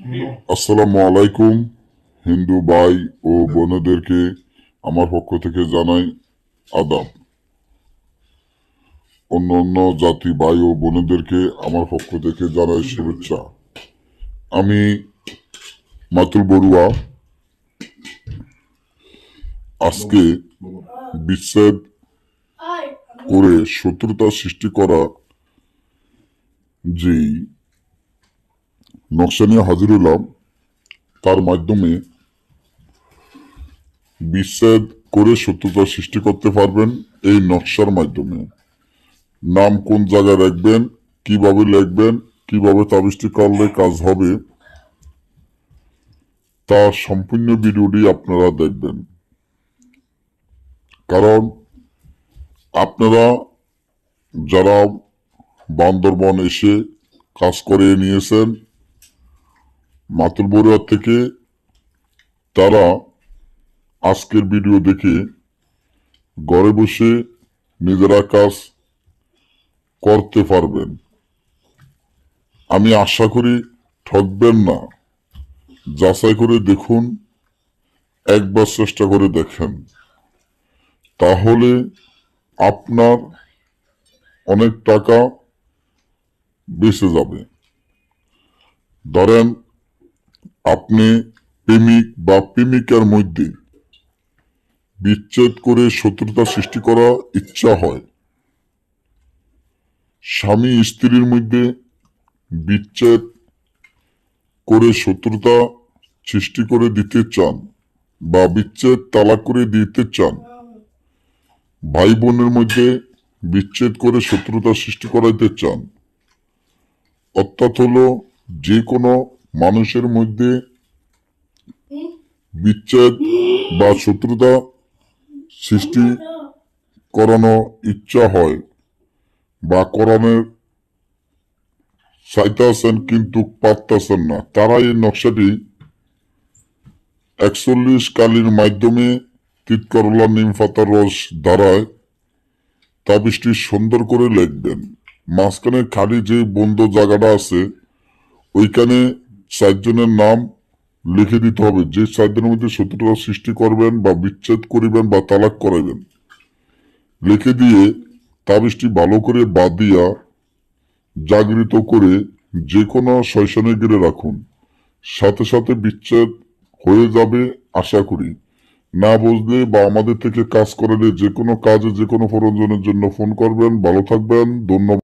আসসালামু আলাইকুম। হিন্দু ভাই ও বোনেদেরকে আমার পক্ষ থেকে জানাই আদাব। অন্য অন্য জাতি ভাই ও বোনেদেরকে আমার পক্ষ থেকে জানাই শুভেচ্ছা। আমি মাতুল বড়ুয়া। আজকে বিচ্ছেদ করে শত্রুতা সৃষ্টি করা যেই নকশা নিয়ে হাজির হলাম, তার মাধ্যমে বিচ্ছেদ করে শত্রুতা সৃষ্টি করতে পারবেন এই নকশার মাধ্যমে। নাম কোন জায়গায় রাখবেন, কিভাবে লিখবেন, কিভাবে তাবিজটি করলে কাজ হবে, তার সম্পূর্ণ ভিডিওটি আপনারা দেখবেন। কারণ আপনারা যারা বান্দরবন এসে কাজ করে নিয়েছেন মাতুল বড়ুয়া থেকে, তারা আজকের ভিডিও দেখে ঘরে বসে নিজেরা কাজ করতে পারবেন। আমি আশা করি ঠকবেন না। যাচাই করে দেখুন, একবার চেষ্টা করে দেখেন, তাহলে আপনার অনেক টাকা বেঁচে যাবে। ধরেন আপনি প্রেমিক বা প্রেমিকার মধ্যে বিচ্ছেদ করে শত্রুতা সৃষ্টি করা ইচ্ছা হয়, স্বামী স্ত্রীর মধ্যে বিচ্ছেদ করে শত্রুতা সৃষ্টি করে দিতে চান বা বিচ্ছেদ তালাক করে দিতে চান, ভাই বোনের মধ্যে বিচ্ছেদ করে শত্রুতা সৃষ্টি করাইতে চান, অর্থাৎ হলো যে কোনো মানুষের মধ্যে বিচ্ছেদ বা শত্রুতা সৃষ্টি করানো ইচ্ছা হয় বা করানোর চাইতেছেন কিন্তু পারতেছেন না, তারা এই নকশাটি 41 কালির মাধ্যমে তিতকরলা নিম পাতার রস দ্বারায় তাবিজটি সুন্দর করে লিখবেন। মাঝখানে খালি যে বন্ধ জায়গাটা আছে ওইখানে 4 জনের নাম লিখে দিতে হবে, যে 4 জনের মধ্যে শত্রুতা সৃষ্টি করবেন বা বিচ্ছেদ করিবেন বা তালাক করাবেন। লিখে দিয়ে তাবিজটি ভালো করে বাঁধিয়া জাগৃত করে যে কোনো শয়তানে গিরে রাখুন, সাথে সাথে বিচ্ছেদ হয়ে যাবে আশা করি। না বুঝলে বা আমাদের থেকে কাজ করালে যে কোনো কাজে যে কোনো প্রয়োজনের জন্য ফোন করবেন। ভালো থাকবেন, ধন্যবাদ।